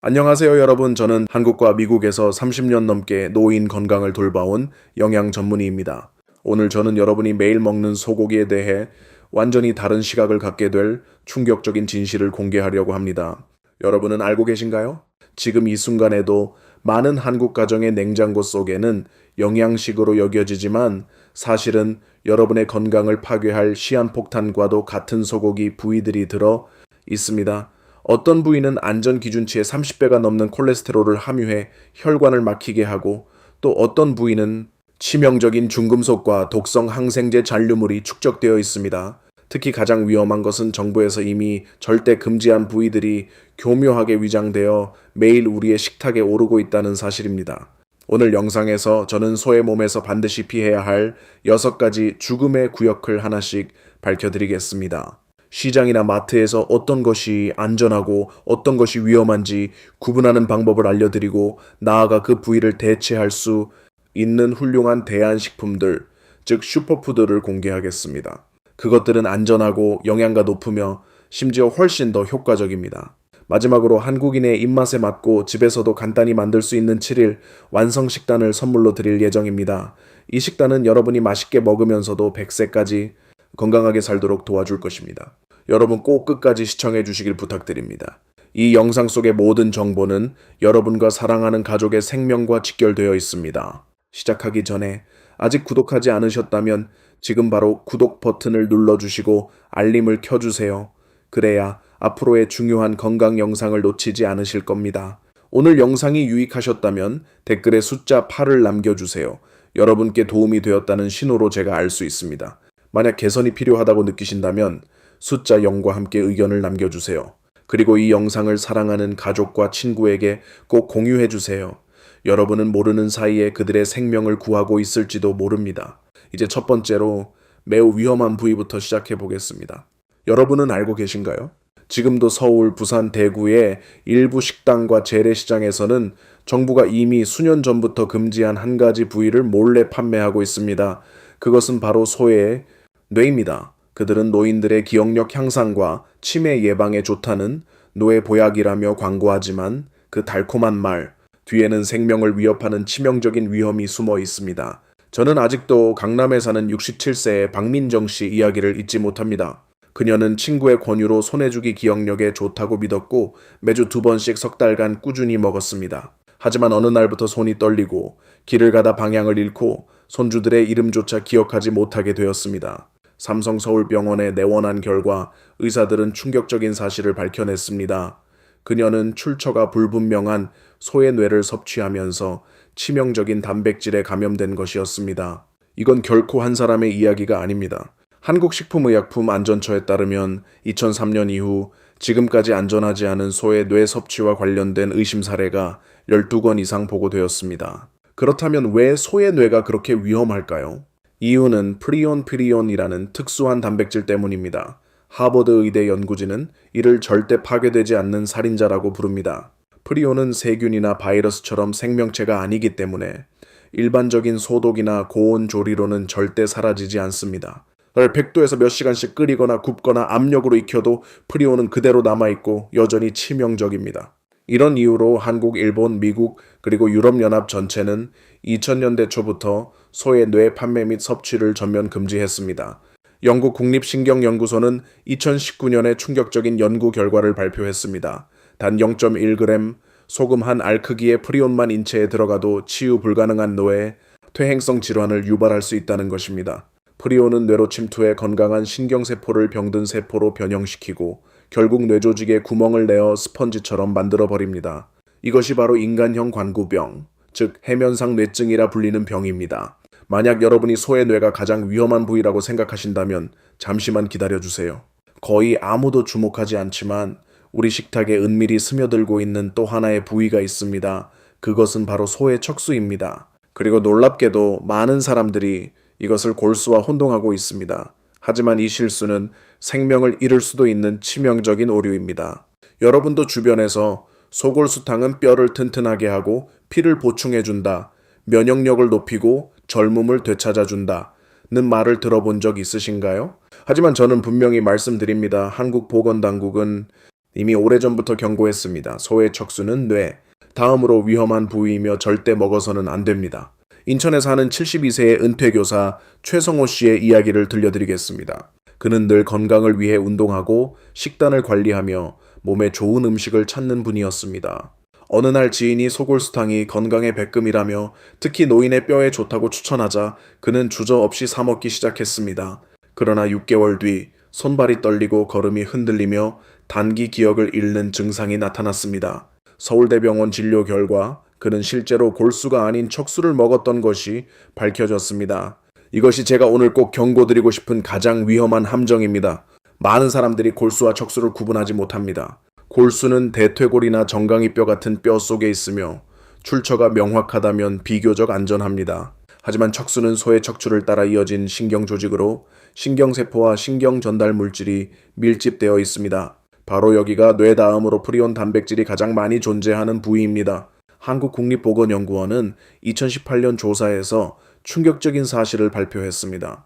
안녕하세요, 여러분. 저는 한국과 미국에서 30년 넘게 노인 건강을 돌봐온 영양 전문의입니다. 오늘 저는 여러분이 매일 먹는 소고기에 대해 완전히 다른 시각을 갖게 될 충격적인 진실을 공개하려고 합니다. 여러분은 알고 계신가요? 지금 이 순간에도 많은 한국 가정의 냉장고 속에는 영양식으로 여겨지지만 사실은 여러분의 건강을 파괴할 시한폭탄과도 같은 소고기 부위들이 들어 있습니다. 어떤 부위는 안전 기준치의 30배가 넘는 콜레스테롤을 함유해 혈관을 막히게 하고, 또 어떤 부위는 치명적인 중금속과 독성 항생제 잔류물이 축적되어 있습니다. 특히 가장 위험한 것은 정부에서 이미 절대 금지한 부위들이 교묘하게 위장되어 매일 우리의 식탁에 오르고 있다는 사실입니다. 오늘 영상에서 저는 소의 몸에서 반드시 피해야 할 6가지 죽음의 구역을 하나씩 밝혀드리겠습니다. 시장이나 마트에서 어떤 것이 안전하고 어떤 것이 위험한지 구분하는 방법을 알려드리고, 나아가 그 부위를 대체할 수 있는 훌륭한 대안식품들, 즉 슈퍼푸드를 공개하겠습니다. 그것들은 안전하고 영양가 높으며 심지어 훨씬 더 효과적입니다. 마지막으로 한국인의 입맛에 맞고 집에서도 간단히 만들 수 있는 7일 완성 식단을 선물로 드릴 예정입니다. 이 식단은 여러분이 맛있게 먹으면서도 100세까지 건강하게 살도록 도와줄 것입니다. 여러분 꼭 끝까지 시청해 주시길 부탁드립니다. 이 영상 속의 모든 정보는 여러분과 사랑하는 가족의 생명과 직결되어 있습니다. 시작하기 전에 아직 구독하지 않으셨다면 지금 바로 구독 버튼을 눌러주시고 알림을 켜주세요. 그래야 앞으로의 중요한 건강 영상을 놓치지 않으실 겁니다. 오늘 영상이 유익하셨다면 댓글에 숫자 8을 남겨주세요. 여러분께 도움이 되었다는 신호로 제가 알 수 있습니다. 만약 개선이 필요하다고 느끼신다면 숫자 0과 함께 의견을 남겨주세요. 그리고 이 영상을 사랑하는 가족과 친구에게 꼭 공유해주세요. 여러분은 모르는 사이에 그들의 생명을 구하고 있을지도 모릅니다. 이제 첫 번째로 매우 위험한 부위부터 시작해 보겠습니다. 여러분은 알고 계신가요? 지금도 서울, 부산, 대구의 일부 식당과 재래시장에서는 정부가 이미 수년 전부터 금지한 한 가지 부위를 몰래 판매하고 있습니다. 그것은 바로 소의 뇌입니다. 그들은 노인들의 기억력 향상과 치매 예방에 좋다는 노예 보약이라며 광고하지만 그 달콤한 말 뒤에는 생명을 위협하는 치명적인 위험이 숨어 있습니다. 저는 아직도 강남에 사는 67세의 박민정 씨 이야기를 잊지 못합니다. 그녀는 친구의 권유로 손해주기 기억력에 좋다고 믿었고 매주 2번씩 석 달간 꾸준히 먹었습니다. 하지만 어느 날부터 손이 떨리고 길을 가다 방향을 잃고 손주들의 이름조차 기억하지 못하게 되었습니다. 삼성서울병원에 내원한 결과 의사들은 충격적인 사실을 밝혀냈습니다. 그녀는 출처가 불분명한 소의 뇌를 섭취하면서 치명적인 단백질에 감염된 것이었습니다. 이건 결코 한 사람의 이야기가 아닙니다. 한국식품의약품안전처에 따르면 2003년 이후 지금까지 안전하지 않은 소의 뇌 섭취와 관련된 의심 사례가 12건 이상 보고되었습니다. 그렇다면 왜 소의 뇌가 그렇게 위험할까요? 이유는 프리온이라는 특수한 단백질 때문입니다. 하버드 의대 연구진은 이를 절대 파괴되지 않는 살인자라고 부릅니다. 프리온은 세균이나 바이러스처럼 생명체가 아니기 때문에 일반적인 소독이나 고온 조리로는 절대 사라지지 않습니다. 100도에서 몇 시간씩 끓이거나 굽거나 압력으로 익혀도 프리온은 그대로 남아있고 여전히 치명적입니다. 이런 이유로 한국, 일본, 미국 그리고 유럽연합 전체는 2000년대 초부터 소의 뇌 판매 및 섭취를 전면 금지했습니다. 영국 국립신경연구소는 2019년에 충격적인 연구 결과를 발표했습니다. 단 0.1g 소금 한 알 크기의 프리온만 인체에 들어가도 치유 불가능한 뇌에 퇴행성 질환을 유발할 수 있다는 것입니다. 프리온은 뇌로 침투해 건강한 신경세포를 병든 세포로 변형시키고 결국 뇌조직에 구멍을 내어 스펀지처럼 만들어버립니다. 이것이 바로 인간형 관구병, 즉 해면상 뇌증이라 불리는 병입니다. 만약 여러분이 소의 뇌가 가장 위험한 부위라고 생각하신다면 잠시만 기다려주세요. 거의 아무도 주목하지 않지만 우리 식탁에 은밀히 스며들고 있는 또 하나의 부위가 있습니다. 그것은 바로 소의 척수입니다. 그리고 놀랍게도 많은 사람들이 이것을 골수와 혼동하고 있습니다. 하지만 이 실수는 생명을 잃을 수도 있는 치명적인 오류입니다. 여러분도 주변에서 소골수탕은 뼈를 튼튼하게 하고 피를 보충해준다, 면역력을 높이고 젊음을 되찾아준다는 말을 들어본 적 있으신가요? 하지만 저는 분명히 말씀드립니다. 한국 보건당국은 이미 오래전부터 경고했습니다. 소의 척수는 뇌, 다음으로 위험한 부위이며 절대 먹어서는 안 됩니다. 인천에 사는 72세의 은퇴교사 최성호 씨의 이야기를 들려드리겠습니다. 그는 늘 건강을 위해 운동하고 식단을 관리하며 몸에 좋은 음식을 찾는 분이었습니다. 어느 날 지인이 소골수탕이 건강에 백금이라며 특히 노인의 뼈에 좋다고 추천하자 그는 주저없이 사 먹기 시작했습니다. 그러나 6개월 뒤 손발이 떨리고 걸음이 흔들리며 단기 기억을 잃는 증상이 나타났습니다. 서울대병원 진료 결과 그는 실제로 골수가 아닌 척수를 먹었던 것이 밝혀졌습니다. 이것이 제가 오늘 꼭 경고드리고 싶은 가장 위험한 함정입니다. 많은 사람들이 골수와 척수를 구분하지 못합니다. 골수는 대퇴골이나 정강이뼈 같은 뼈 속에 있으며 출처가 명확하다면 비교적 안전합니다. 하지만 척수는 소의 척추를 따라 이어진 신경조직으로 신경세포와 신경전달 물질이 밀집되어 있습니다. 바로 여기가 뇌 다음으로 프리온 단백질이 가장 많이 존재하는 부위입니다. 한국국립보건연구원은 2018년 조사에서 충격적인 사실을 발표했습니다.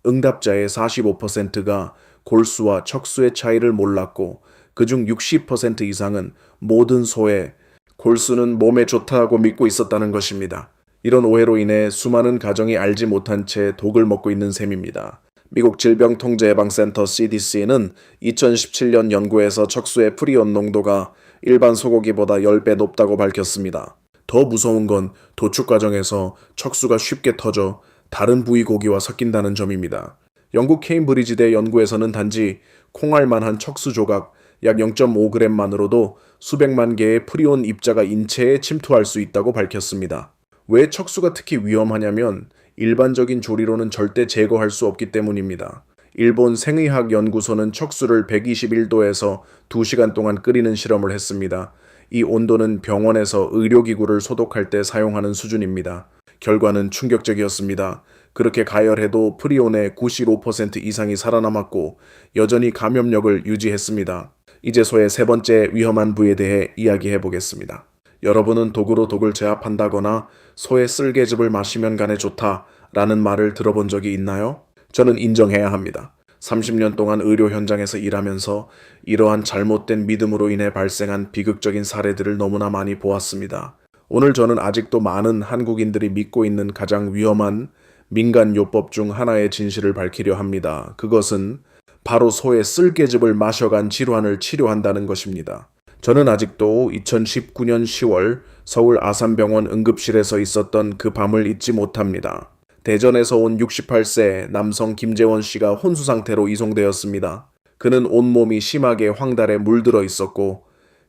응답자의 45%가 골수와 척수의 차이를 몰랐고 그중 60% 이상은 모든 소에 골수는 몸에 좋다고 믿고 있었다는 것입니다. 이런 오해로 인해 수많은 가정이 알지 못한 채 독을 먹고 있는 셈입니다. 미국 질병통제예방센터 CDC는 2017년 연구에서 척수의 프리온 농도가 일반 소고기보다 10배 높다고 밝혔습니다. 더 무서운 건 도축 과정에서 척수가 쉽게 터져 다른 부위 고기와 섞인다는 점입니다. 영국 케임브리지대 연구에서는 단지 콩알만한 척수 조각 약 0.5g만으로도 수백만 개의 프리온 입자가 인체에 침투할 수 있다고 밝혔습니다. 왜 척수가 특히 위험하냐면 일반적인 조리로는 절대 제거할 수 없기 때문입니다. 일본 생의학 연구소는 척수를 121도에서 2시간 동안 끓이는 실험을 했습니다. 이 온도는 병원에서 의료기구를 소독할 때 사용하는 수준입니다. 결과는 충격적이었습니다. 그렇게 가열해도 프리온의 95% 이상이 살아남았고 여전히 감염력을 유지했습니다. 이제 소의 세 번째 위험한 부위에 대해 이야기해 보겠습니다. 여러분은 독으로 독을 제압한다거나 소의 쓸개즙을 마시면 간에 좋다 라는 말을 들어본 적이 있나요? 저는 인정해야 합니다. 30년 동안 의료 현장에서 일하면서 이러한 잘못된 믿음으로 인해 발생한 비극적인 사례들을 너무나 많이 보았습니다. 오늘 저는 아직도 많은 한국인들이 믿고 있는 가장 위험한 민간요법 중 하나의 진실을 밝히려 합니다. 그것은 바로 소의 쓸개즙을 마셔간 질환을 치료한다는 것입니다. 저는 아직도 2019년 10월 서울 아산병원 응급실에서 있었던 그 밤을 잊지 못합니다. 대전에서 온 68세 남성 김재원 씨가 혼수 상태로 이송되었습니다. 그는 온몸이 심하게 황달에 물들어 있었고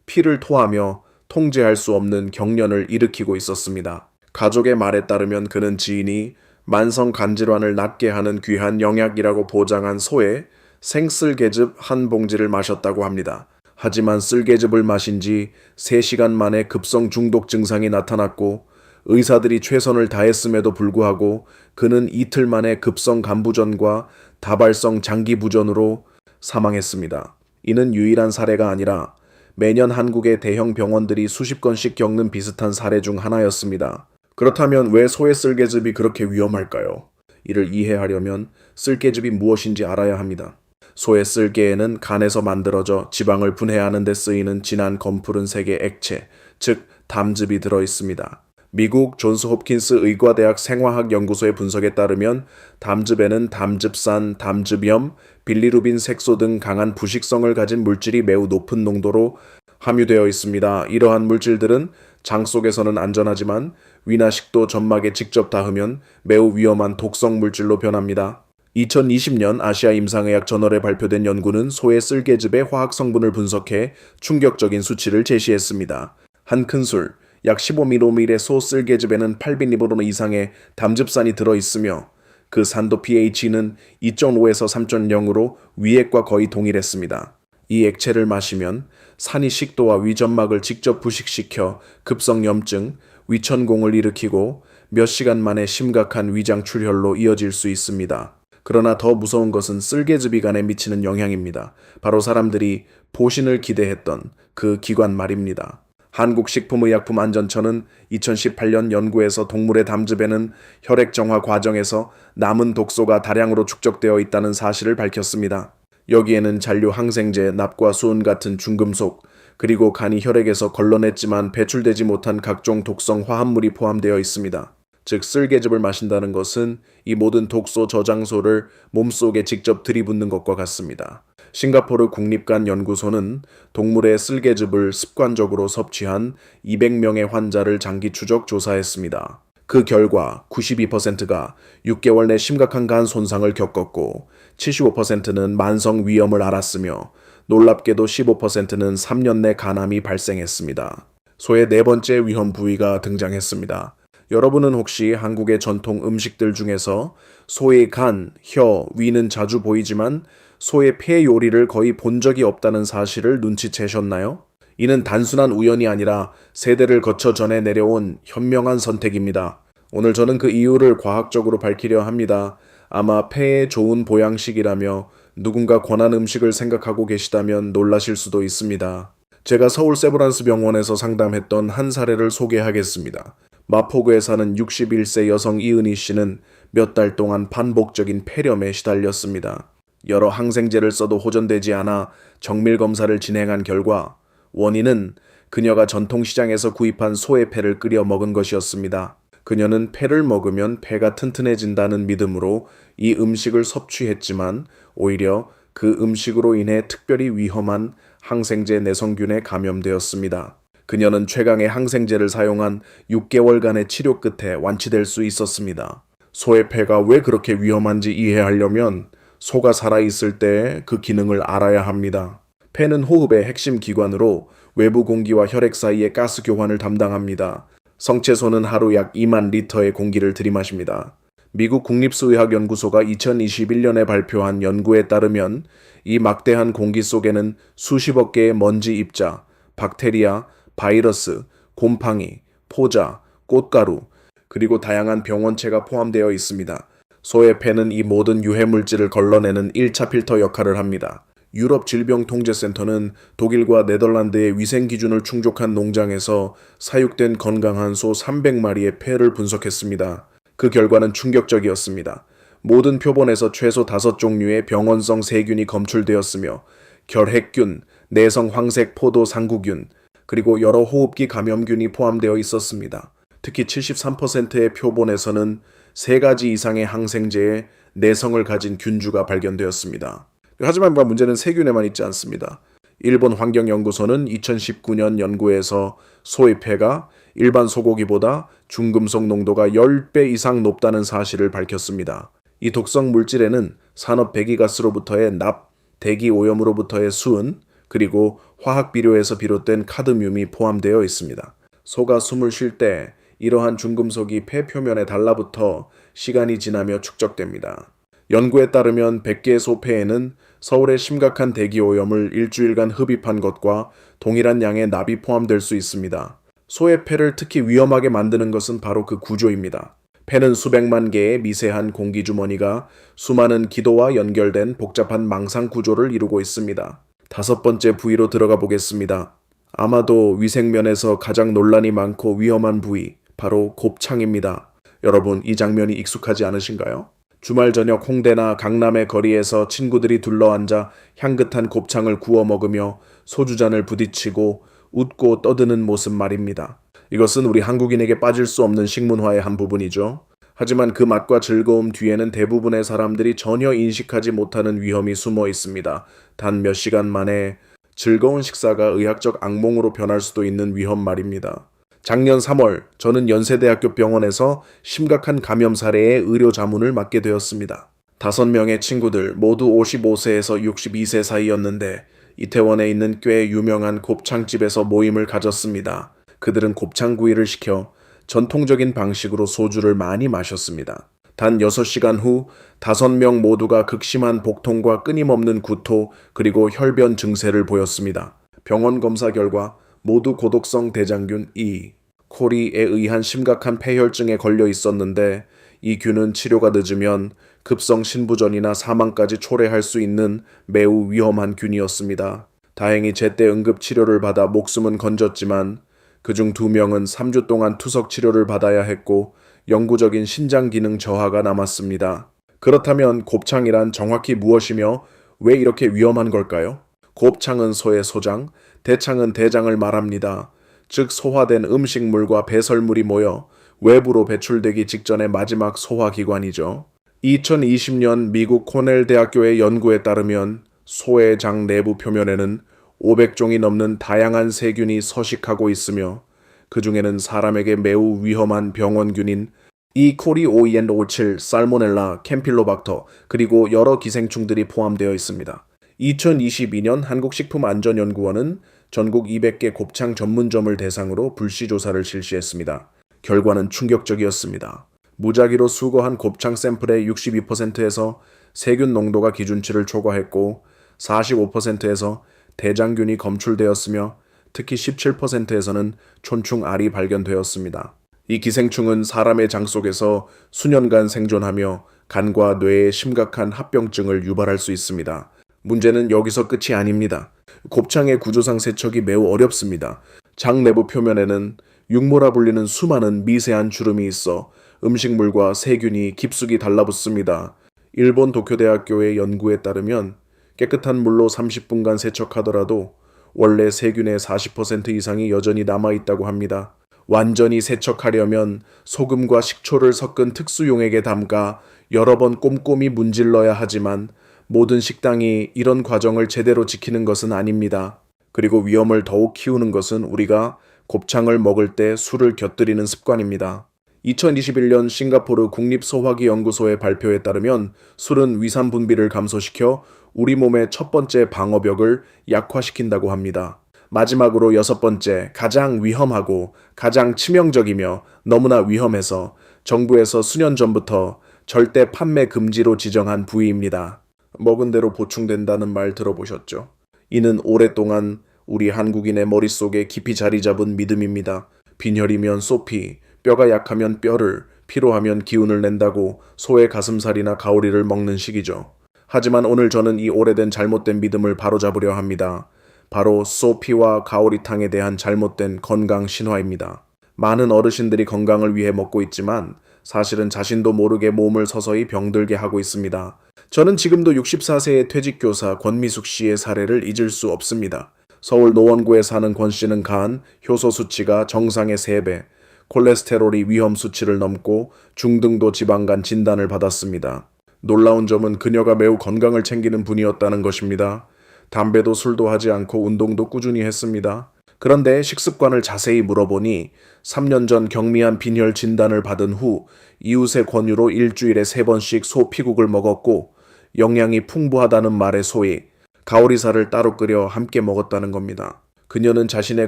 피를 토하며 통제할 수 없는 경련을 일으키고 있었습니다. 가족의 말에 따르면 그는 지인이 만성 간질환을 낫게 하는 귀한 영약이라고 보장한 소의 생쓸개즙 한 봉지를 마셨다고 합니다. 하지만 쓸개즙을 마신 지 3시간 만에 급성 중독 증상이 나타났고 의사들이 최선을 다했음에도 불구하고 그는 이틀 만에 급성 간부전과 다발성 장기부전으로 사망했습니다. 이는 유일한 사례가 아니라 매년 한국의 대형 병원들이 수십 건씩 겪는 비슷한 사례 중 하나였습니다. 그렇다면 왜 소의 쓸개즙이 그렇게 위험할까요? 이를 이해하려면 쓸개즙이 무엇인지 알아야 합니다. 소의 쓸개에는 간에서 만들어져 지방을 분해하는 데 쓰이는 진한 검푸른색의 액체, 즉 담즙이 들어 있습니다. 미국 존스 홉킨스 의과대학 생화학 연구소의 분석에 따르면 담즙에는 담즙산, 담즙염, 빌리루빈 색소 등 강한 부식성을 가진 물질이 매우 높은 농도로 함유되어 있습니다. 이러한 물질들은 장 속에서는 안전하지만 위나 식도, 점막에 직접 닿으면 매우 위험한 독성 물질로 변합니다. 2020년 아시아 임상의학 저널에 발표된 연구는 소의 쓸개즙의 화학 성분을 분석해 충격적인 수치를 제시했습니다. 한 큰술, 약 15ml의 소 쓸개즙에는 800mg 이상의 담즙산이 들어있으며 그 산도 pH는 2.5에서 3.0으로 위액과 거의 동일했습니다. 이 액체를 마시면 산이 식도와 위점막을 직접 부식시켜 급성염증, 위천공을 일으키고 몇 시간 만에 심각한 위장 출혈로 이어질 수 있습니다. 그러나 더 무서운 것은 쓸개즙이 간에 미치는 영향입니다. 바로 사람들이 보신을 기대했던 그 기관 말입니다. 한국식품의약품안전처는 2018년 연구에서 동물의 담즙에는 혈액정화 과정에서 남은 독소가 다량으로 축적되어 있다는 사실을 밝혔습니다. 여기에는 잔류 항생제, 납과 수은 같은 중금속, 그리고 간이 혈액에서 걸러냈지만 배출되지 못한 각종 독성 화합물이 포함되어 있습니다. 즉 쓸개즙을 마신다는 것은 이 모든 독소 저장소를 몸속에 직접 들이붓는 것과 같습니다. 싱가포르 국립간연구소는 동물의 쓸개즙을 습관적으로 섭취한 200명의 환자를 장기 추적 조사했습니다. 그 결과 92%가 6개월 내 심각한 간 손상을 겪었고 75%는 만성 위염을 앓았으며 놀랍게도 15%는 3년 내 간암이 발생했습니다. 소의 네 번째 위험 부위가 등장했습니다. 여러분은 혹시 한국의 전통 음식들 중에서 소의 간, 혀, 위는 자주 보이지만 소의 폐 요리를 거의 본 적이 없다는 사실을 눈치채셨나요? 이는 단순한 우연이 아니라 세대를 거쳐 전해 내려온 현명한 선택입니다. 오늘 저는 그 이유를 과학적으로 밝히려 합니다. 아마 폐에 좋은 보양식이라며 누군가 권한 음식을 생각하고 계시다면 놀라실 수도 있습니다. 제가 서울 세브란스 병원에서 상담했던 한 사례를 소개하겠습니다. 마포구에 사는 61세 여성 이은희 씨는 몇 달 동안 반복적인 폐렴에 시달렸습니다. 여러 항생제를 써도 호전되지 않아 정밀 검사를 진행한 결과 원인은 그녀가 전통시장에서 구입한 소의 폐를 끓여 먹은 것이었습니다. 그녀는 폐를 먹으면 폐가 튼튼해진다는 믿음으로 이 음식을 섭취했지만 오히려 그 음식으로 인해 특별히 위험한 항생제 내성균에 감염되었습니다. 그녀는 최강의 항생제를 사용한 6개월간의 치료 끝에 완치될 수 있었습니다. 소의 폐가 왜 그렇게 위험한지 이해하려면 소가 살아있을 때 그 기능을 알아야 합니다. 폐는 호흡의 핵심 기관으로 외부 공기와 혈액 사이의 가스 교환을 담당합니다. 성체소는 하루 약 2만 리터의 공기를 들이마십니다. 미국 국립수의학연구소가 2021년에 발표한 연구에 따르면 이 막대한 공기 속에는 수십억 개의 먼지 입자, 박테리아, 바이러스, 곰팡이, 포자, 꽃가루, 그리고 다양한 병원체가 포함되어 있습니다. 소의 폐는 이 모든 유해 물질을 걸러내는 1차 필터 역할을 합니다. 유럽 질병통제센터는 독일과 네덜란드의 위생 기준을 충족한 농장에서 사육된 건강한 소 300마리의 폐를 분석했습니다. 그 결과는 충격적이었습니다. 모든 표본에서 최소 5종류의 병원성 세균이 검출되었으며 결핵균, 내성 황색 포도 상구균, 그리고 여러 호흡기 감염균이 포함되어 있었습니다. 특히 73%의 표본에서는 3가지 이상의 항생제에 내성을 가진 균주가 발견되었습니다. 하지만 문제는 세균에만 있지 않습니다. 일본 환경연구소는 2019년 연구에서 소의 폐가 일반 소고기보다 중금속 농도가 10배 이상 높다는 사실을 밝혔습니다. 이 독성 물질에는 산업 배기가스로부터의 납, 대기 오염으로부터의 수은, 그리고 화학 비료에서 비롯된 카드뮴이 포함되어 있습니다. 소가 숨을 쉴 때 이러한 중금속이 폐 표면에 달라붙어 시간이 지나며 축적됩니다. 연구에 따르면 100개의 소 폐에는 서울의 심각한 대기 오염을 일주일간 흡입한 것과 동일한 양의 납이 포함될 수 있습니다. 소의 폐를 특히 위험하게 만드는 것은 바로 그 구조입니다. 폐는 수백만 개의 미세한 공기주머니가 수많은 기도와 연결된 복잡한 망상 구조를 이루고 있습니다. 5번째 부위로 들어가 보겠습니다. 아마도 위생면에서 가장 논란이 많고 위험한 부위, 바로 곱창입니다. 여러분, 이 장면이 익숙하지 않으신가요? 주말 저녁 홍대나 강남의 거리에서 친구들이 둘러앉아 향긋한 곱창을 구워 먹으며 소주잔을 부딪히고 웃고 떠드는 모습 말입니다. 이것은 우리 한국인에게 빠질 수 없는 식문화의 한 부분이죠. 하지만 그 맛과 즐거움 뒤에는 대부분의 사람들이 전혀 인식하지 못하는 위험이 숨어 있습니다. 단 몇 시간 만에 즐거운 식사가 의학적 악몽으로 변할 수도 있는 위험 말입니다. 작년 3월 저는 연세대학교 병원에서 심각한 감염 사례의 의료 자문을 맡게 되었습니다. 5명의 친구들 모두 55세에서 62세 사이였는데 이태원에 있는 꽤 유명한 곱창집에서 모임을 가졌습니다. 그들은 곱창구이를 시켜 전통적인 방식으로 소주를 많이 마셨습니다. 단 6시간 후 5명 모두가 극심한 복통과 끊임없는 구토 그리고 혈변 증세를 보였습니다. 병원 검사 결과 모두 고독성 대장균 E, 코리에 의한 심각한 폐혈증에 걸려 있었는데 이 균은 치료가 늦으면 급성 신부전이나 사망까지 초래할 수 있는 매우 위험한 균이었습니다. 다행히 제때 응급치료를 받아 목숨은 건졌지만 그중 2명은 3주 동안 투석 치료를 받아야 했고 영구적인 신장 기능 저하가 남았습니다. 그렇다면 곱창이란 정확히 무엇이며 왜 이렇게 위험한 걸까요? 곱창은 소의 소장, 대창은 대장을 말합니다. 즉 소화된 음식물과 배설물이 모여 외부로 배출되기 직전의 마지막 소화기관이죠. 2020년 미국 코넬 대학교의 연구에 따르면 소의 장 내부 표면에는 500종이 넘는 다양한 세균이 서식하고 있으며 그 중에는 사람에게 매우 위험한 병원균인 이코리 5EN57, 살모넬라, 캠필로박터, 그리고 여러 기생충들이 포함되어 있습니다. 2022년 한국식품안전연구원은 전국 200개 곱창 전문점을 대상으로 불시조사를 실시했습니다. 결과는 충격적이었습니다. 무작위로 수거한 곱창 샘플의 62%에서 세균 농도가 기준치를 초과했고 45%에서 대장균이 검출되었으며 특히 17%에서는 촌충알이 발견되었습니다. 이 기생충은 사람의 장 속에서 수년간 생존하며 간과 뇌에 심각한 합병증을 유발할 수 있습니다. 문제는 여기서 끝이 아닙니다. 곱창의 구조상 세척이 매우 어렵습니다. 장 내부 표면에는 육모라 불리는 수많은 미세한 주름이 있어 음식물과 세균이 깊숙이 달라붙습니다. 일본 도쿄대학교의 연구에 따르면 깨끗한 물로 30분간 세척하더라도 원래 세균의 40% 이상이 여전히 남아있다고 합니다. 완전히 세척하려면 소금과 식초를 섞은 특수용액에 담가 여러 번 꼼꼼히 문질러야 하지만 모든 식당이 이런 과정을 제대로 지키는 것은 아닙니다. 그리고 위험을 더욱 키우는 것은 우리가 곱창을 먹을 때 술을 곁들이는 습관입니다. 2021년 싱가포르 국립소화기연구소의 발표에 따르면 술은 위산 분비를 감소시켜 우리 몸의 첫 번째 방어벽을 약화시킨다고 합니다. 마지막으로 6번째, 가장 위험하고 가장 치명적이며 너무나 위험해서 정부에서 수년 전부터 절대 판매 금지로 지정한 부위입니다. 먹은 대로 보충된다는 말 들어보셨죠? 이는 오랫동안 우리 한국인의 머릿속에 깊이 자리 잡은 믿음입니다. 빈혈이면 소피, 뼈가 약하면 뼈를, 피로하면 기운을 낸다고 소의 가슴살이나 가오리를 먹는 식이죠. 하지만 오늘 저는 이 오래된 잘못된 믿음을 바로잡으려 합니다. 바로 소피와 가오리탕에 대한 잘못된 건강 신화입니다. 많은 어르신들이 건강을 위해 먹고 있지만 사실은 자신도 모르게 몸을 서서히 병들게 하고 있습니다. 저는 지금도 64세의 퇴직교사 권미숙 씨의 사례를 잊을 수 없습니다. 서울 노원구에 사는 권 씨는 간, 효소 수치가 정상의 3배, 콜레스테롤이 위험 수치를 넘고 중등도 지방간 진단을 받았습니다. 놀라운 점은 그녀가 매우 건강을 챙기는 분이었다는 것입니다. 담배도 술도 하지 않고 운동도 꾸준히 했습니다. 그런데 식습관을 자세히 물어보니 3년 전 경미한 빈혈 진단을 받은 후 이웃의 권유로 일주일에 3번씩 소 피국을 먹었고 영양이 풍부하다는 말에 소위 가오리살을 따로 끓여 함께 먹었다는 겁니다. 그녀는 자신의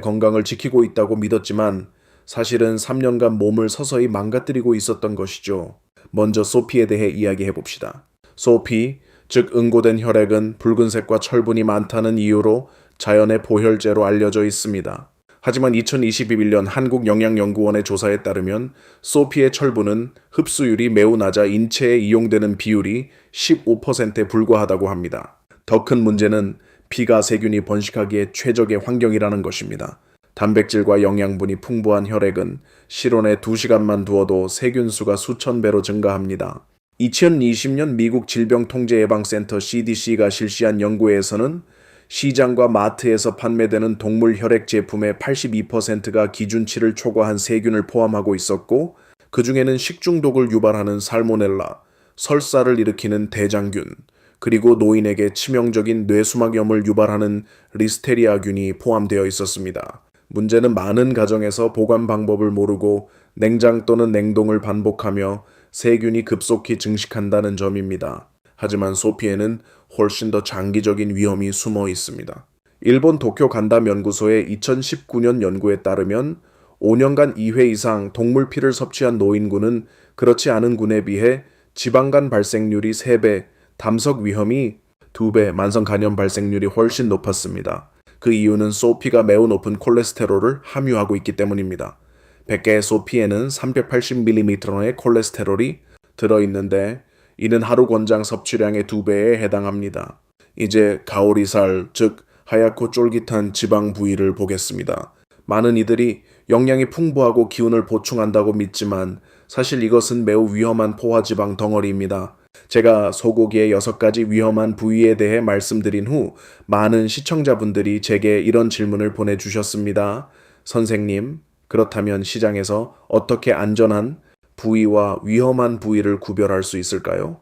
건강을 지키고 있다고 믿었지만 사실은 3년간 몸을 서서히 망가뜨리고 있었던 것이죠. 먼저 소피에 대해 이야기해 봅시다. 소피, 즉 응고된 혈액은 붉은색과 철분이 많다는 이유로 자연의 보혈제로 알려져 있습니다. 하지만 2021년 한국영양연구원의 조사에 따르면 소피의 철분은 흡수율이 매우 낮아 인체에 이용되는 비율이 15%에 불과하다고 합니다. 더 큰 문제는 피가 세균이 번식하기에 최적의 환경이라는 것입니다. 단백질과 영양분이 풍부한 혈액은 실온에 2시간만 두어도 세균 수가 수천 배로 증가합니다. 2020년 미국 질병통제예방센터 CDC가 실시한 연구에서는 시장과 마트에서 판매되는 동물 혈액 제품의 82%가 기준치를 초과한 세균을 포함하고 있었고 그 중에는 식중독을 유발하는 살모넬라, 설사를 일으키는 대장균, 그리고 노인에게 치명적인 뇌수막염을 유발하는 리스테리아균이 포함되어 있었습니다. 문제는 많은 가정에서 보관 방법을 모르고 냉장 또는 냉동을 반복하며 세균이 급속히 증식한다는 점입니다. 하지만 소피에는 훨씬 더 장기적인 위험이 숨어 있습니다. 일본 도쿄 간담 연구소의 2019년 연구에 따르면 5년간 2회 이상 동물 피를 섭취한 노인군은 그렇지 않은 군에 비해 지방간 발생률이 3배, 담석 위험이 2배, 만성 간염 발생률이 훨씬 높았습니다. 그 이유는 소피가 매우 높은 콜레스테롤을 함유하고 있기 때문입니다. 100개의 소피에는 380mg의 콜레스테롤이 들어있는데 이는 하루 권장 섭취량의 2배에 해당합니다. 이제 가오리살, 즉 하얗고 쫄깃한 지방 부위를 보겠습니다. 많은 이들이 영양이 풍부하고 기운을 보충한다고 믿지만 사실 이것은 매우 위험한 포화지방 덩어리입니다. 제가 소고기의 6가지 위험한 부위에 대해 말씀드린 후 많은 시청자분들이 제게 이런 질문을 보내주셨습니다. 선생님, 그렇다면 시장에서 어떻게 안전한 부위와 위험한 부위를 구별할 수 있을까요?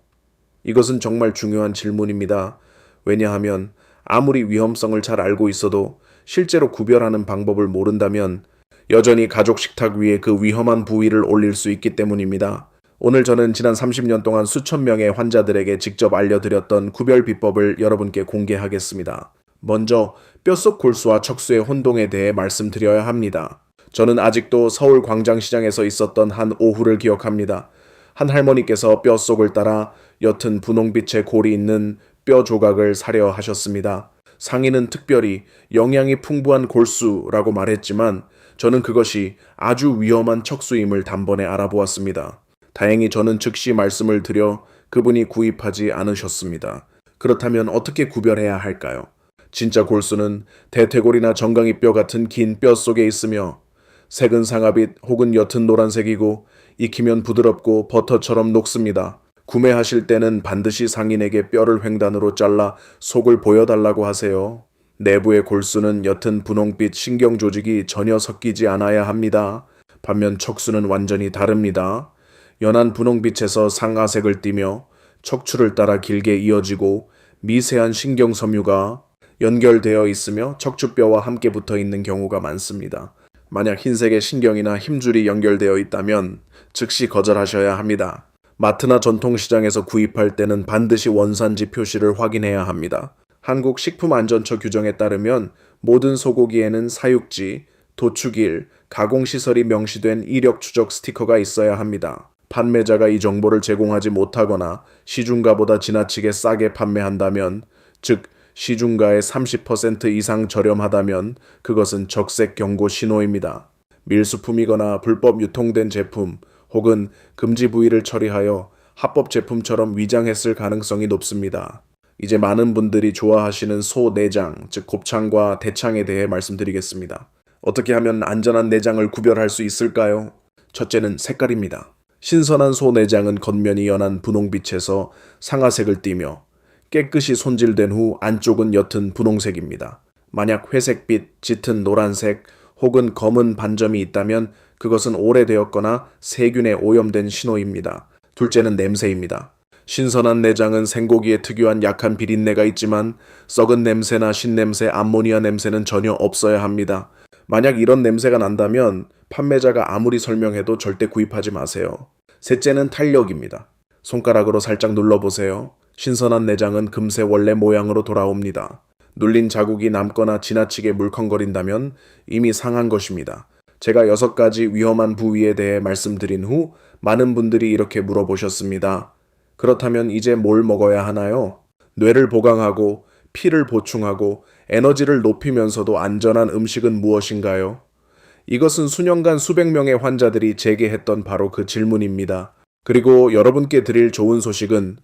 이것은 정말 중요한 질문입니다. 왜냐하면 아무리 위험성을 잘 알고 있어도 실제로 구별하는 방법을 모른다면 여전히 가족 식탁 위에 그 위험한 부위를 올릴 수 있기 때문입니다. 오늘 저는 지난 30년 동안 수천 명의 환자들에게 직접 알려드렸던 구별 비법을 여러분께 공개하겠습니다. 먼저 뼛속 골수와 척수의 혼동에 대해 말씀드려야 합니다. 저는 아직도 서울 광장시장에서 있었던 한 오후를 기억합니다. 한 할머니께서 뼛속을 따라 옅은 분홍빛의 골이 있는 뼈 조각을 사려 하셨습니다. 상인은 특별히 영양이 풍부한 골수라고 말했지만 저는 그것이 아주 위험한 척수임을 단번에 알아보았습니다. 다행히 저는 즉시 말씀을 드려 그분이 구입하지 않으셨습니다. 그렇다면 어떻게 구별해야 할까요? 진짜 골수는 대퇴골이나 정강이 뼈 같은 긴 뼈 속에 있으며 색은 상아빛 혹은 옅은 노란색이고 익히면 부드럽고 버터처럼 녹습니다. 구매하실 때는 반드시 상인에게 뼈를 횡단으로 잘라 속을 보여달라고 하세요. 내부의 골수는 옅은 분홍빛 신경 조직이 전혀 섞이지 않아야 합니다. 반면 척수는 완전히 다릅니다. 연한 분홍빛에서 상아색을 띠며 척추를 따라 길게 이어지고 미세한 신경 섬유가 연결되어 있으며 척추뼈와 함께 붙어 있는 경우가 많습니다. 만약 흰색의 신경이나 힘줄이 연결되어 있다면 즉시 거절하셔야 합니다. 마트나 전통시장에서 구입할 때는 반드시 원산지 표시를 확인해야 합니다. 한국 식품안전처 규정에 따르면 모든 소고기에는 사육지, 도축일, 가공시설이 명시된 이력 추적 스티커가 있어야 합니다. 판매자가 이 정보를 제공하지 못하거나 시중가보다 지나치게 싸게 판매한다면, 즉 시중가의 30% 이상 저렴하다면 그것은 적색 경고 신호입니다. 밀수품이거나 불법 유통된 제품 혹은 금지 부위를 처리하여 합법 제품처럼 위장했을 가능성이 높습니다. 이제 많은 분들이 좋아하시는 소 내장, 즉 곱창과 대창에 대해 말씀드리겠습니다. 어떻게 하면 안전한 내장을 구별할 수 있을까요? 첫째는 색깔입니다. 신선한 소 내장은 겉면이 연한 분홍빛에서 상아색을 띠며 깨끗이 손질된 후 안쪽은 옅은 분홍색입니다. 만약 회색빛, 짙은 노란색 혹은 검은 반점이 있다면 그것은 오래되었거나 세균에 오염된 신호입니다. 둘째는 냄새입니다. 신선한 내장은 생고기에 특유한 약한 비린내가 있지만 썩은 냄새나 신냄새, 암모니아 냄새는 전혀 없어야 합니다. 만약 이런 냄새가 난다면 판매자가 아무리 설명해도 절대 구입하지 마세요. 셋째는 탄력입니다. 손가락으로 살짝 눌러보세요. 신선한 내장은 금세 원래 모양으로 돌아옵니다. 눌린 자국이 남거나 지나치게 물컹거린다면 이미 상한 것입니다. 제가 6가지 위험한 부위에 대해 말씀드린 후 많은 분들이 이렇게 물어보셨습니다. 그렇다면 이제 뭘 먹어야 하나요? 뇌를 보강하고 피를 보충하고 에너지를 높이면서도 안전한 음식은 무엇인가요? 이것은 수년간 수백 명의 환자들이 제게 했던 바로 그 질문입니다. 그리고 여러분께 드릴 좋은 소식은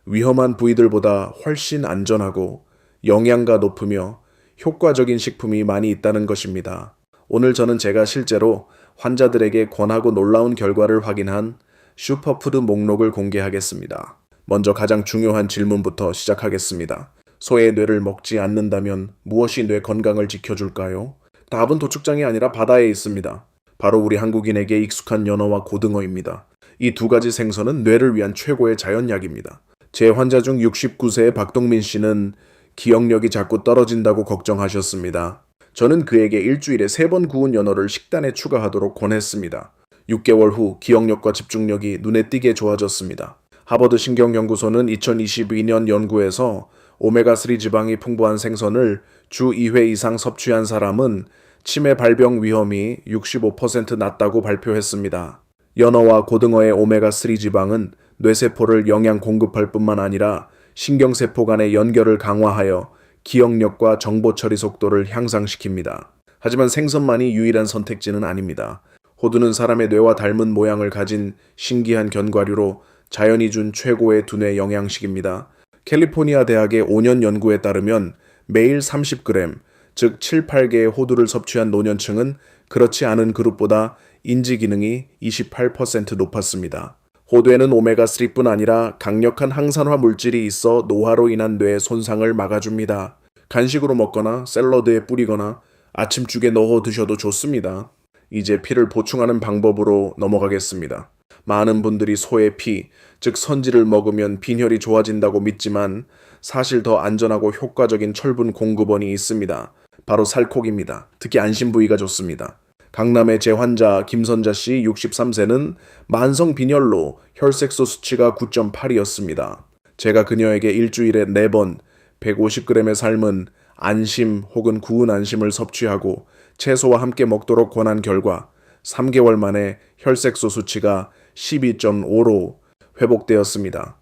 위험한 부위들보다 훨씬 안전하고 영양가 높으며 효과적인 식품이 많이 있다는 것입니다. 오늘 저는 제가 실제로 환자들에게 권하고 놀라운 결과를 확인한 슈퍼푸드 목록을 공개하겠습니다. 먼저 가장 중요한 질문부터 시작하겠습니다. 소의 뇌를 먹지 않는다면 무엇이 뇌 건강을 지켜줄까요? 답은 도축장이 아니라 바다에 있습니다. 바로 우리 한국인에게 익숙한 연어와 고등어입니다. 이 2가지 생선은 뇌를 위한 최고의 자연약입니다. 제 환자 중 69세의 박동민 씨는 기억력이 자꾸 떨어진다고 걱정하셨습니다. 저는 그에게 일주일에 3번 구운 연어를 식단에 추가하도록 권했습니다. 6개월 후 기억력과 집중력이 눈에 띄게 좋아졌습니다. 하버드 신경연구소는 2022년 연구에서 오메가3 지방이 풍부한 생선을 주 2회 이상 섭취한 사람은 치매 발병 위험이 65% 낮다고 발표했습니다. 연어와 고등어의 오메가3 지방은 뇌세포를 영양 공급할 뿐만 아니라 신경세포 간의 연결을 강화하여 기억력과 정보 처리 속도를 향상시킵니다. 하지만 생선만이 유일한 선택지는 아닙니다. 호두는 사람의 뇌와 닮은 모양을 가진 신기한 견과류로 자연이 준 최고의 두뇌 영양식입니다. 캘리포니아 대학의 5년 연구에 따르면 매일 30g, 즉 7, 8개의 호두를 섭취한 노년층은 그렇지 않은 그룹보다 인지 기능이 28% 높았습니다. 호두에는 오메가3뿐 아니라 강력한 항산화 물질이 있어 노화로 인한 뇌 손상을 막아줍니다. 간식으로 먹거나 샐러드에 뿌리거나 아침죽에 넣어 드셔도 좋습니다. 이제 피를 보충하는 방법으로 넘어가겠습니다. 많은 분들이 소의 피, 즉 선지를 먹으면 빈혈이 좋아진다고 믿지만 사실 더 안전하고 효과적인 철분 공급원이 있습니다. 바로 살코기입니다. 특히 안심 부위가 좋습니다. 강남의 제 환자 김선자 씨 63세는 만성 빈혈로 혈색소 수치가 9.8이었습니다. 제가 그녀에게 일주일에 4번 150g의 삶은 안심 혹은 구운 안심을 섭취하고 채소와 함께 먹도록 권한 결과 3개월 만에 혈색소 수치가 12.5로 회복되었습니다.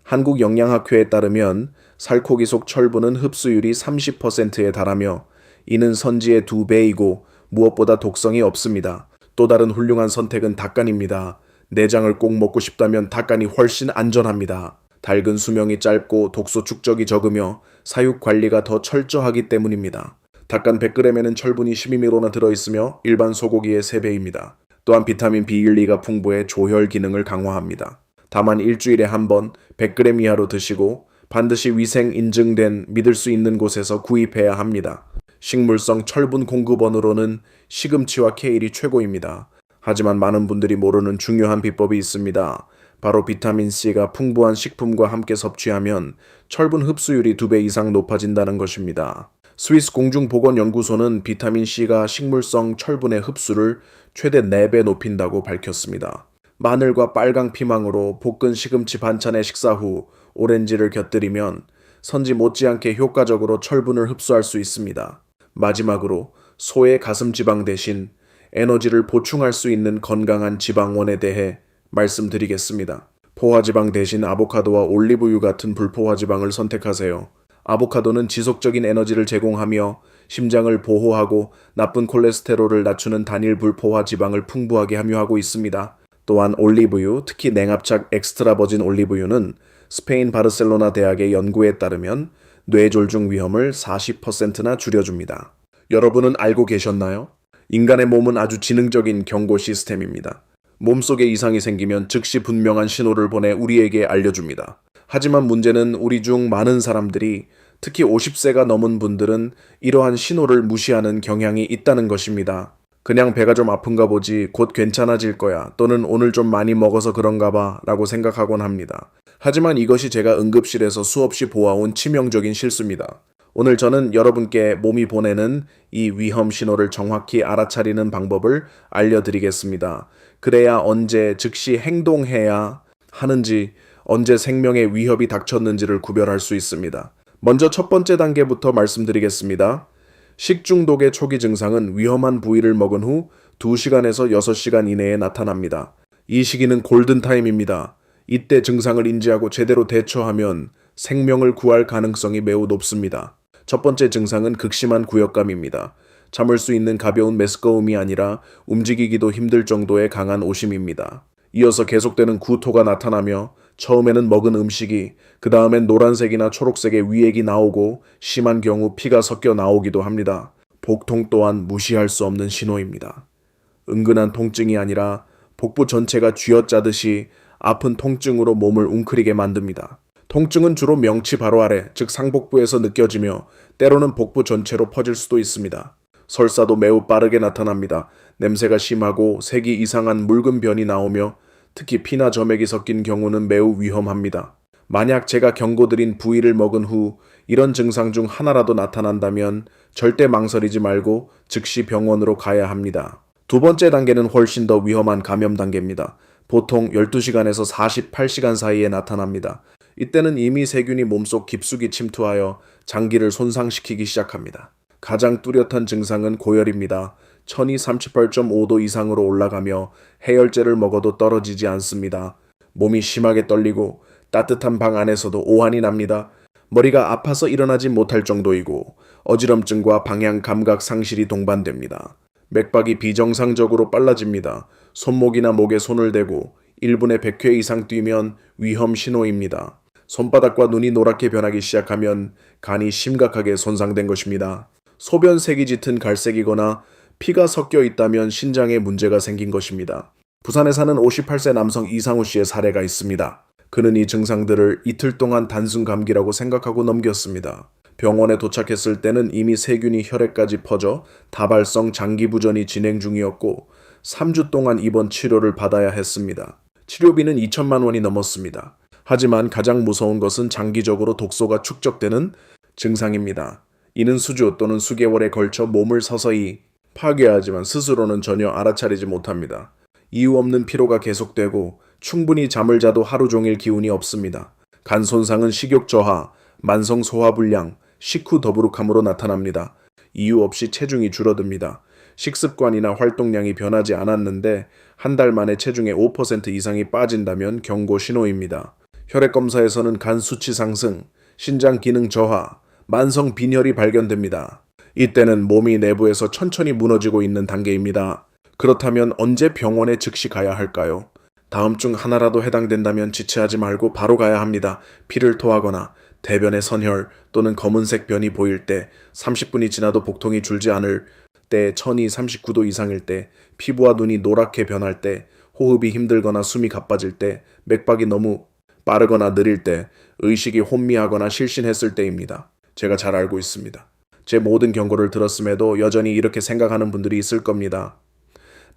한국영양학회에 따르면 살코기 속 철분은 흡수율이 30%에 달하며 이는 선지의 2배이고 무엇보다 독성이 없습니다. 또 다른 훌륭한 선택은 닭간입니다. 내장을 꼭 먹고 싶다면 닭간이 훨씬 안전합니다. 닭은 수명이 짧고 독소 축적이 적으며 사육 관리가 더 철저하기 때문입니다. 닭간 100g에는 철분이 12mg나 들어있으며 일반 소고기의 3배입니다. 또한 비타민 B12가 풍부해 조혈 기능을 강화합니다. 다만 일주일에 한 번 100g 이하로 드시고 반드시 위생 인증된 믿을 수 있는 곳에서 구입해야 합니다. 식물성 철분 공급원으로는 시금치와 케일이 최고입니다. 하지만 많은 분들이 모르는 중요한 비법이 있습니다. 바로 비타민C가 풍부한 식품과 함께 섭취하면 철분 흡수율이 2배 이상 높아진다는 것입니다. 스위스 공중보건연구소는 비타민C가 식물성 철분의 흡수를 최대 4배 높인다고 밝혔습니다. 마늘과 빨강 피망으로 볶은 시금치 반찬의 식사 후 오렌지를 곁들이면 선지 못지않게 효과적으로 철분을 흡수할 수 있습니다. 마지막으로 소의 가슴 지방 대신 에너지를 보충할 수 있는 건강한 지방원에 대해 말씀드리겠습니다. 포화지방 대신 아보카도와 올리브유 같은 불포화지방을 선택하세요. 아보카도는 지속적인 에너지를 제공하며 심장을 보호하고 나쁜 콜레스테롤을 낮추는 단일 불포화 지방을 풍부하게 함유하고 있습니다. 또한 올리브유, 특히 냉압착 엑스트라 버진 올리브유는 스페인 바르셀로나 대학의 연구에 따르면 뇌졸중 위험을 40%나 줄여줍니다. 여러분은 알고 계셨나요? 인간의 몸은 아주 지능적인 경고 시스템입니다. 몸속에 이상이 생기면 즉시 분명한 신호를 보내 우리에게 알려줍니다. 하지만 문제는 우리 중 많은 사람들이 특히 50세가 넘은 분들은 이러한 신호를 무시하는 경향이 있다는 것입니다. 그냥 배가 좀 아픈가 보지 곧 괜찮아질 거야 또는 오늘 좀 많이 먹어서 그런가 봐 라고 생각하곤 합니다. 하지만 이것이 제가 응급실에서 수없이 보아온 치명적인 실수입니다. 오늘 저는 여러분께 몸이 보내는 이 위험 신호를 정확히 알아차리는 방법을 알려드리겠습니다. 그래야 언제 즉시 행동해야 하는지, 언제 생명의 위협이 닥쳤는지를 구별할 수 있습니다. 먼저 첫 번째 단계부터 말씀드리겠습니다. 식중독의 초기 증상은 위험한 부위를 먹은 후 2시간에서 6시간 이내에 나타납니다. 이 시기는 골든타임입니다. 이때 증상을 인지하고 제대로 대처하면 생명을 구할 가능성이 매우 높습니다. 첫 번째 증상은 극심한 구역감입니다. 참을 수 있는 가벼운 메스꺼움이 아니라 움직이기도 힘들 정도의 강한 오심입니다. 이어서 계속되는 구토가 나타나며 처음에는 먹은 음식이 그 다음엔 노란색이나 초록색의 위액이 나오고 심한 경우 피가 섞여 나오기도 합니다. 복통 또한 무시할 수 없는 신호입니다. 은근한 통증이 아니라 복부 전체가 쥐어짜듯이 아픈 통증으로 몸을 웅크리게 만듭니다. 통증은 주로 명치 바로 아래, 즉 상복부에서 느껴지며 때로는 복부 전체로 퍼질 수도 있습니다. 설사도 매우 빠르게 나타납니다. 냄새가 심하고 색이 이상한 묽은 변이 나오며 특히 피나 점액이 섞인 경우는 매우 위험합니다. 만약 제가 경고드린 부위를 먹은 후 이런 증상 중 하나라도 나타난다면 절대 망설이지 말고 즉시 병원으로 가야 합니다. 두 번째 단계는 훨씬 더 위험한 감염 단계입니다. 보통 12시간에서 48시간 사이에 나타납니다. 이때는 이미 세균이 몸속 깊숙이 침투하여 장기를 손상시키기 시작합니다. 가장 뚜렷한 증상은 고열입니다. 천이 38.5도 이상으로 올라가며 해열제를 먹어도 떨어지지 않습니다. 몸이 심하게 떨리고 따뜻한 방 안에서도 오한이 납니다. 머리가 아파서 일어나지 못할 정도이고 어지럼증과 방향 감각 상실이 동반됩니다. 맥박이 비정상적으로 빨라집니다. 손목이나 목에 손을 대고 1분에 100회 이상 뛰면 위험 신호입니다. 손바닥과 눈이 노랗게 변하기 시작하면 간이 심각하게 손상된 것입니다. 소변색이 짙은 갈색이거나 피가 섞여 있다면 신장에 문제가 생긴 것입니다. 부산에 사는 58세 남성 이상우 씨의 사례가 있습니다. 그는 이 증상들을 이틀 동안 단순 감기라고 생각하고 넘겼습니다. 병원에 도착했을 때는 이미 세균이 혈액까지 퍼져 다발성 장기부전이 진행 중이었고 3주 동안 입원 치료를 받아야 했습니다. 치료비는 2천만 원이 넘었습니다. 하지만 가장 무서운 것은 장기적으로 독소가 축적되는 증상입니다. 이는 수주 또는 수개월에 걸쳐 몸을 서서히 파괴하지만 스스로는 전혀 알아차리지 못합니다. 이유 없는 피로가 계속되고 충분히 잠을 자도 하루 종일 기운이 없습니다. 간 손상은 식욕 저하, 만성 소화불량, 식후 더부룩함으로 나타납니다. 이유 없이 체중이 줄어듭니다. 식습관이나 활동량이 변하지 않았는데 한 달 만에 체중의 5% 이상이 빠진다면 경고 신호입니다. 혈액 검사에서는 간 수치 상승, 신장 기능 저하, 만성 빈혈이 발견됩니다. 이때는 몸이 내부에서 천천히 무너지고 있는 단계입니다. 그렇다면 언제 병원에 즉시 가야 할까요? 다음 중 하나라도 해당된다면 지체하지 말고 바로 가야 합니다. 피를 토하거나 대변에 선혈 또는 검은색 변이 보일 때, 30분이 지나도 복통이 줄지 않을 때, 천이 39도 이상일 때, 피부와 눈이 노랗게 변할 때, 호흡이 힘들거나 숨이 가빠질 때, 맥박이 너무 빠르거나 느릴 때, 의식이 혼미하거나 실신했을 때입니다. 제가 잘 알고 있습니다. 제 모든 경고를 들었음에도 여전히 이렇게 생각하는 분들이 있을 겁니다.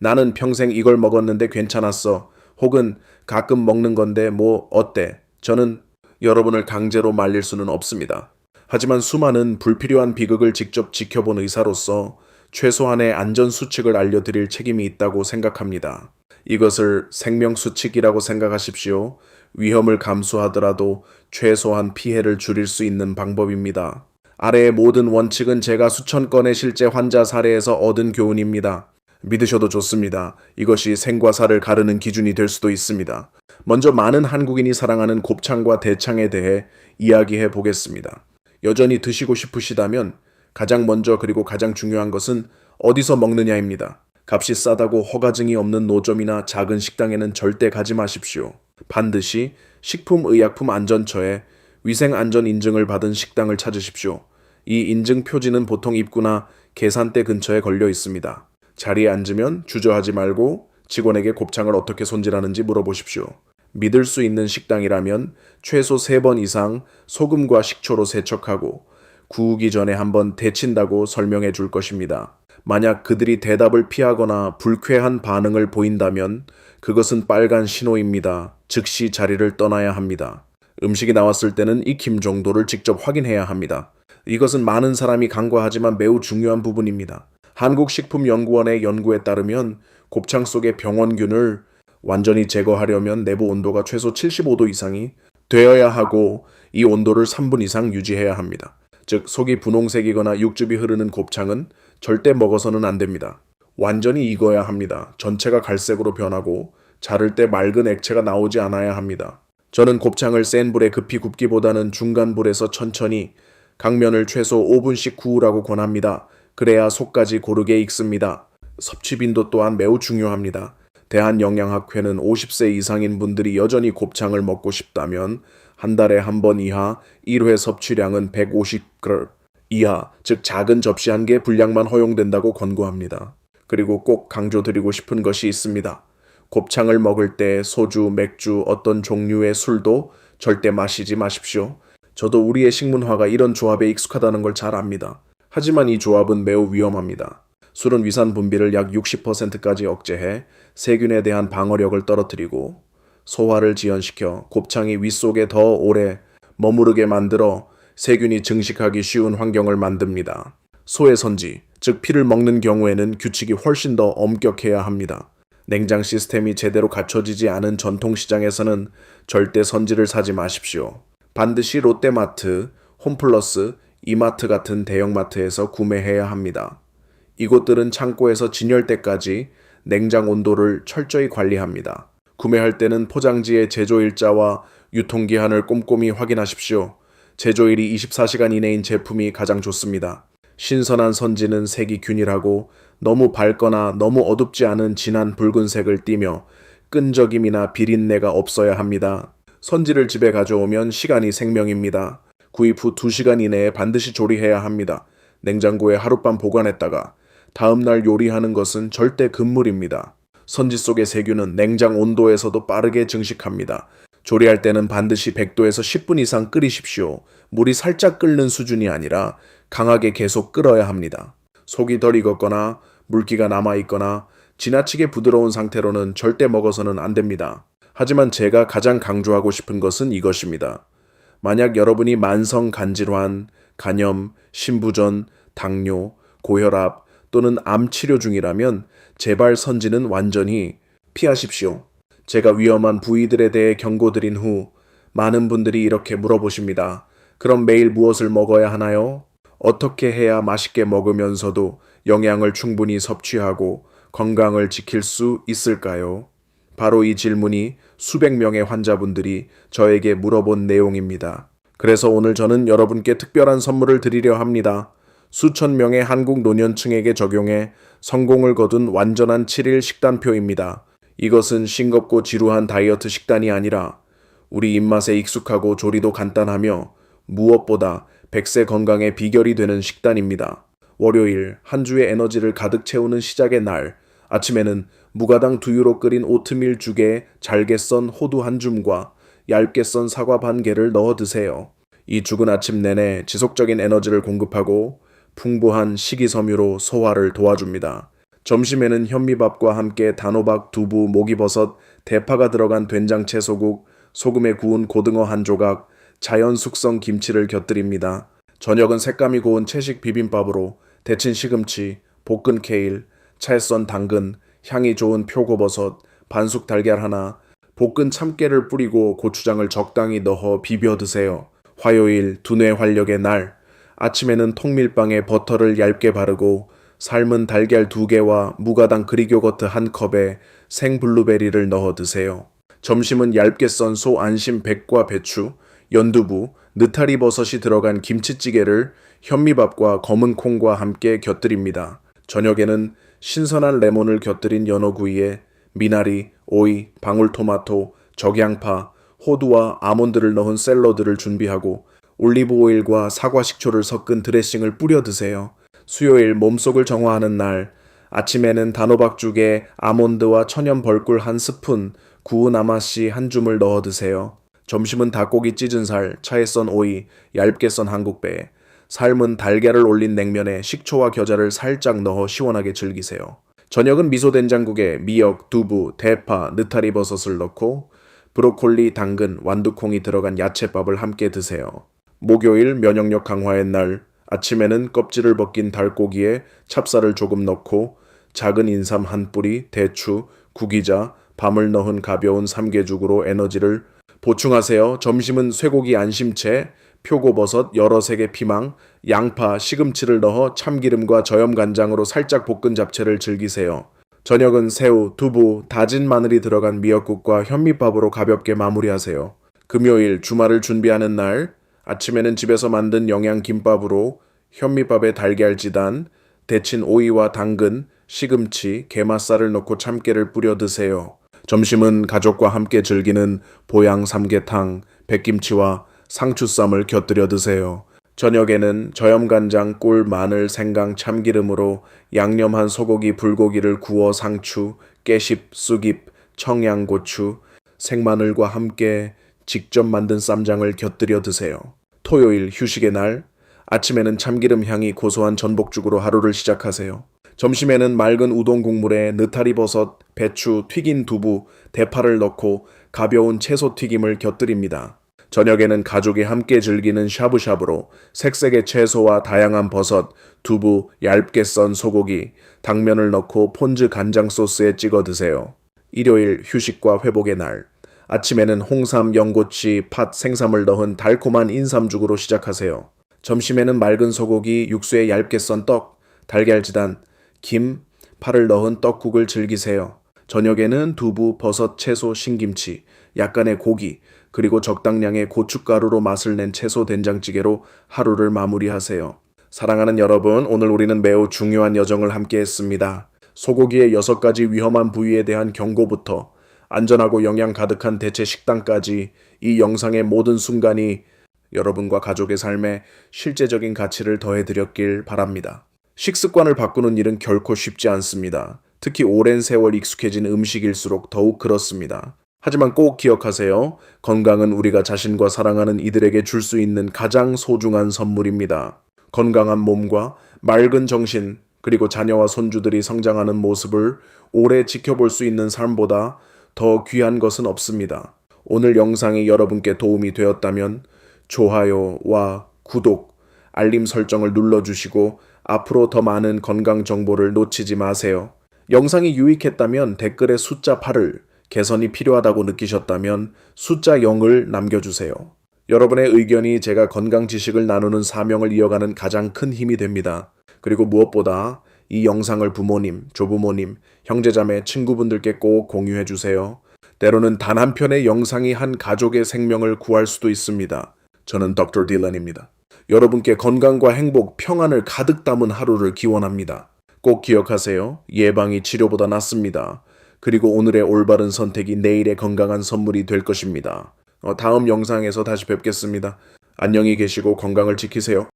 나는 평생 이걸 먹었는데 괜찮았어. 혹은 가끔 먹는 건데 뭐 어때? 저는 여러분을 강제로 말릴 수는 없습니다. 하지만 수많은 불필요한 비극을 직접 지켜본 의사로서 최소한의 안전수칙을 알려드릴 책임이 있다고 생각합니다. 이것을 생명수칙이라고 생각하십시오. 위험을 감수하더라도 최소한 피해를 줄일 수 있는 방법입니다. 아래의 모든 원칙은 제가 수천 건의 실제 환자 사례에서 얻은 교훈입니다. 믿으셔도 좋습니다. 이것이 생과 사를 가르는 기준이 될 수도 있습니다. 먼저 많은 한국인이 사랑하는 곱창과 대창에 대해 이야기해 보겠습니다. 여전히 드시고 싶으시다면 가장 먼저 그리고 가장 중요한 것은 어디서 먹느냐입니다. 값이 싸다고 허가증이 없는 노점이나 작은 식당에는 절대 가지 마십시오. 반드시 식품의약품안전처에 위생안전 인증을 받은 식당을 찾으십시오. 이 인증 표지는 보통 입구나 계산대 근처에 걸려 있습니다. 자리에 앉으면 주저하지 말고 직원에게 곱창을 어떻게 손질하는지 물어보십시오. 믿을 수 있는 식당이라면 최소 3번 이상 소금과 식초로 세척하고 구우기 전에 한번 데친다고 설명해 줄 것입니다. 만약 그들이 대답을 피하거나 불쾌한 반응을 보인다면 그것은 빨간 신호입니다. 즉시 자리를 떠나야 합니다. 음식이 나왔을 때는 익힘 정도를 직접 확인해야 합니다. 이것은 많은 사람이 간과하지만 매우 중요한 부분입니다. 한국식품연구원의 연구에 따르면 곱창 속의 병원균을 완전히 제거하려면 내부 온도가 최소 75도 이상이 되어야 하고 이 온도를 3분 이상 유지해야 합니다. 즉 속이 분홍색이거나 육즙이 흐르는 곱창은 절대 먹어서는 안 됩니다. 완전히 익어야 합니다. 전체가 갈색으로 변하고 자를 때 맑은 액체가 나오지 않아야 합니다. 저는 곱창을 센 불에 급히 굽기보다는 중간 불에서 천천히 각면을 최소 5분씩 구우라고 권합니다. 그래야 속까지 고르게 익습니다. 섭취 빈도 또한 매우 중요합니다. 대한영양학회는 50세 이상인 분들이 여전히 곱창을 먹고 싶다면 한 달에 한 번 이하 1회 섭취량은 150g 이하, 즉 작은 접시 한 개 분량만 허용된다고 권고합니다. 그리고 꼭 강조드리고 싶은 것이 있습니다. 곱창을 먹을 때 소주, 맥주, 어떤 종류의 술도 절대 마시지 마십시오. 저도 우리의 식문화가 이런 조합에 익숙하다는 걸 잘 압니다. 하지만 이 조합은 매우 위험합니다. 술은 위산 분비를 약 60%까지 억제해 세균에 대한 방어력을 떨어뜨리고 소화를 지연시켜 곱창이 윗속에 더 오래 머무르게 만들어 세균이 증식하기 쉬운 환경을 만듭니다. 소의 선지, 즉 피를 먹는 경우에는 규칙이 훨씬 더 엄격해야 합니다. 냉장 시스템이 제대로 갖춰지지 않은 전통시장에서는 절대 선지를 사지 마십시오. 반드시 롯데마트, 홈플러스, 이마트 같은 대형마트에서 구매해야 합니다. 이곳들은 창고에서 진열 때까지 냉장 온도를 철저히 관리합니다. 구매할 때는 포장지의 제조일자와 유통기한을 꼼꼼히 확인하십시오. 제조일이 24시간 이내인 제품이 가장 좋습니다. 신선한 선지는 색이 균일하고 너무 밝거나 너무 어둡지 않은 진한 붉은색을 띠며 끈적임이나 비린내가 없어야 합니다. 선지를 집에 가져오면 시간이 생명입니다. 구입 후 2시간 이내에 반드시 조리해야 합니다. 냉장고에 하룻밤 보관했다가 다음날 요리하는 것은 절대 금물입니다. 선지 속의 세균은 냉장 온도에서도 빠르게 증식합니다. 조리할 때는 반드시 100도에서 10분 이상 끓이십시오. 물이 살짝 끓는 수준이 아니라 강하게 계속 끓어야 합니다. 속이 덜 익었거나 물기가 남아있거나 지나치게 부드러운 상태로는 절대 먹어서는 안 됩니다. 하지만 제가 가장 강조하고 싶은 것은 이것입니다. 만약 여러분이 만성 간질환, 간염, 신부전, 당뇨, 고혈압 또는 암 치료 중이라면 제발 선지는 완전히 피하십시오. 제가 위험한 부위들에 대해 경고드린 후 많은 분들이 이렇게 물어보십니다. 그럼 매일 무엇을 먹어야 하나요? 어떻게 해야 맛있게 먹으면서도 영양을 충분히 섭취하고 건강을 지킬 수 있을까요? 바로 이 질문이 수백 명의 환자분들이 저에게 물어본 내용입니다. 그래서 오늘 저는 여러분께 특별한 선물을 드리려 합니다. 수천 명의 한국 노년층에게 적용해 성공을 거둔 완전한 7일 식단표입니다. 이것은 싱겁고 지루한 다이어트 식단이 아니라 우리 입맛에 익숙하고 조리도 간단하며 무엇보다 100세 건강의 비결이 되는 식단입니다. 월요일, 한 주의 에너지를 가득 채우는 시작의 날, 아침에는 무가당 두유로 끓인 오트밀 죽에 잘게 썬 호두 한 줌과 얇게 썬 사과 반 개를 넣어 드세요. 이 죽은 아침 내내 지속적인 에너지를 공급하고 풍부한 식이섬유로 소화를 도와줍니다. 점심에는 현미밥과 함께 단호박, 두부, 목이버섯, 대파가 들어간 된장 채소국, 소금에 구운 고등어 한 조각, 자연 숙성 김치를 곁들입니다. 저녁은 색감이 고운 채식 비빔밥으로 데친 시금치, 볶은 케일, 차에 썬 당근, 향이 좋은 표고버섯, 반숙 달걀 하나, 볶은 참깨를 뿌리고 고추장을 적당히 넣어 비벼 드세요. 화요일, 두뇌 활력의 날, 아침에는 통밀빵에 버터를 얇게 바르고 삶은 달걀 2개와 무가당 그릭요거트 한 컵에 생 블루베리를 넣어 드세요. 점심은 얇게 썬 소 안심 백과 배추, 연두부, 느타리 버섯이 들어간 김치찌개를 현미밥과 검은 콩과 함께 곁들입니다. 저녁에는 신선한 레몬을 곁들인 연어구이에 미나리, 오이, 방울토마토, 적양파, 호두와 아몬드를 넣은 샐러드를 준비하고 올리브 오일과 사과 식초를 섞은 드레싱을 뿌려 드세요. 수요일 몸속을 정화하는 날, 아침에는 단호박죽에 아몬드와 천연 벌꿀 한 스푼, 구운 아마씨 한 줌을 넣어 드세요. 점심은 닭고기 찢은 살, 차에 썬 오이, 얇게 썬 한국배, 삶은 달걀을 올린 냉면에 식초와 겨자를 살짝 넣어 시원하게 즐기세요. 저녁은 미소된장국에 미역, 두부, 대파, 느타리 버섯을 넣고 브로콜리, 당근, 완두콩이 들어간 야채밥을 함께 드세요. 목요일 면역력 강화의 날, 아침에는 껍질을 벗긴 닭고기에 찹쌀을 조금 넣고 작은 인삼 한 뿌리, 대추, 구기자, 밤을 넣은 가벼운 삼계죽으로 에너지를 보충하세요. 점심은 쇠고기 안심채, 표고버섯 여러 색의 피망, 양파, 시금치를 넣어 참기름과 저염간장으로 살짝 볶은 잡채를 즐기세요. 저녁은 새우, 두부, 다진 마늘이 들어간 미역국과 현미밥으로 가볍게 마무리하세요. 금요일 주말을 준비하는 날, 아침에는 집에서 만든 영양 김밥으로 현미밥에 달걀지단, 데친 오이와 당근, 시금치, 게맛살을 넣고 참깨를 뿌려 드세요. 점심은 가족과 함께 즐기는 보양 삼계탕, 백김치와 상추쌈을 곁들여 드세요. 저녁에는 저염간장, 꿀, 마늘, 생강, 참기름으로 양념한 소고기, 불고기를 구워 상추, 깨십, 쑥잎, 청양고추, 생마늘과 함께 직접 만든 쌈장을 곁들여 드세요. 토요일 휴식의 날, 아침에는 참기름 향이 고소한 전복죽으로 하루를 시작하세요. 점심에는 맑은 우동 국물에 느타리 버섯, 배추, 튀긴 두부, 대파를 넣고 가벼운 채소 튀김을 곁들입니다. 저녁에는 가족이 함께 즐기는 샤브샤브로 색색의 채소와 다양한 버섯, 두부, 얇게 썬 소고기, 당면을 넣고 폰즈 간장 소스에 찍어 드세요. 일요일 휴식과 회복의 날, 아침에는 홍삼, 연고치, 팥, 생삼을 넣은 달콤한 인삼죽으로 시작하세요. 점심에는 맑은 소고기, 육수에 얇게 썬 떡, 달걀지단, 김, 파를 넣은 떡국을 즐기세요. 저녁에는 두부, 버섯, 채소, 신김치, 약간의 고기, 그리고 적당량의 고춧가루로 맛을 낸 채소 된장찌개로 하루를 마무리하세요. 사랑하는 여러분, 오늘 우리는 매우 중요한 여정을 함께 했습니다. 소고기의 6가지 위험한 부위에 대한 경고부터 안전하고 영양 가득한 대체 식단까지 이 영상의 모든 순간이 여러분과 가족의 삶에 실제적인 가치를 더해드렸길 바랍니다. 식습관을 바꾸는 일은 결코 쉽지 않습니다. 특히 오랜 세월 익숙해진 음식일수록 더욱 그렇습니다. 하지만 꼭 기억하세요. 건강은 우리가 자신과 사랑하는 이들에게 줄 수 있는 가장 소중한 선물입니다. 건강한 몸과 맑은 정신, 그리고 자녀와 손주들이 성장하는 모습을 오래 지켜볼 수 있는 삶보다 더 귀한 것은 없습니다. 오늘 영상이 여러분께 도움이 되었다면 좋아요와 구독, 알림 설정을 눌러주시고 앞으로 더 많은 건강 정보를 놓치지 마세요. 영상이 유익했다면 댓글에 숫자 8을, 개선이 필요하다고 느끼셨다면 숫자 0을 남겨주세요. 여러분의 의견이 제가 건강 지식을 나누는 사명을 이어가는 가장 큰 힘이 됩니다. 그리고 무엇보다 이 영상을 부모님, 조부모님, 형제자매, 친구분들께 꼭 공유해 주세요. 때로는 단 한 편의 영상이 한 가족의 생명을 구할 수도 있습니다. 저는 Dr. 딜런입니다. 여러분께 건강과 행복, 평안을 가득 담은 하루를 기원합니다. 꼭 기억하세요. 예방이 치료보다 낫습니다. 그리고 오늘의 올바른 선택이 내일의 건강한 선물이 될 것입니다. 다음 영상에서 다시 뵙겠습니다. 안녕히 계시고 건강을 지키세요.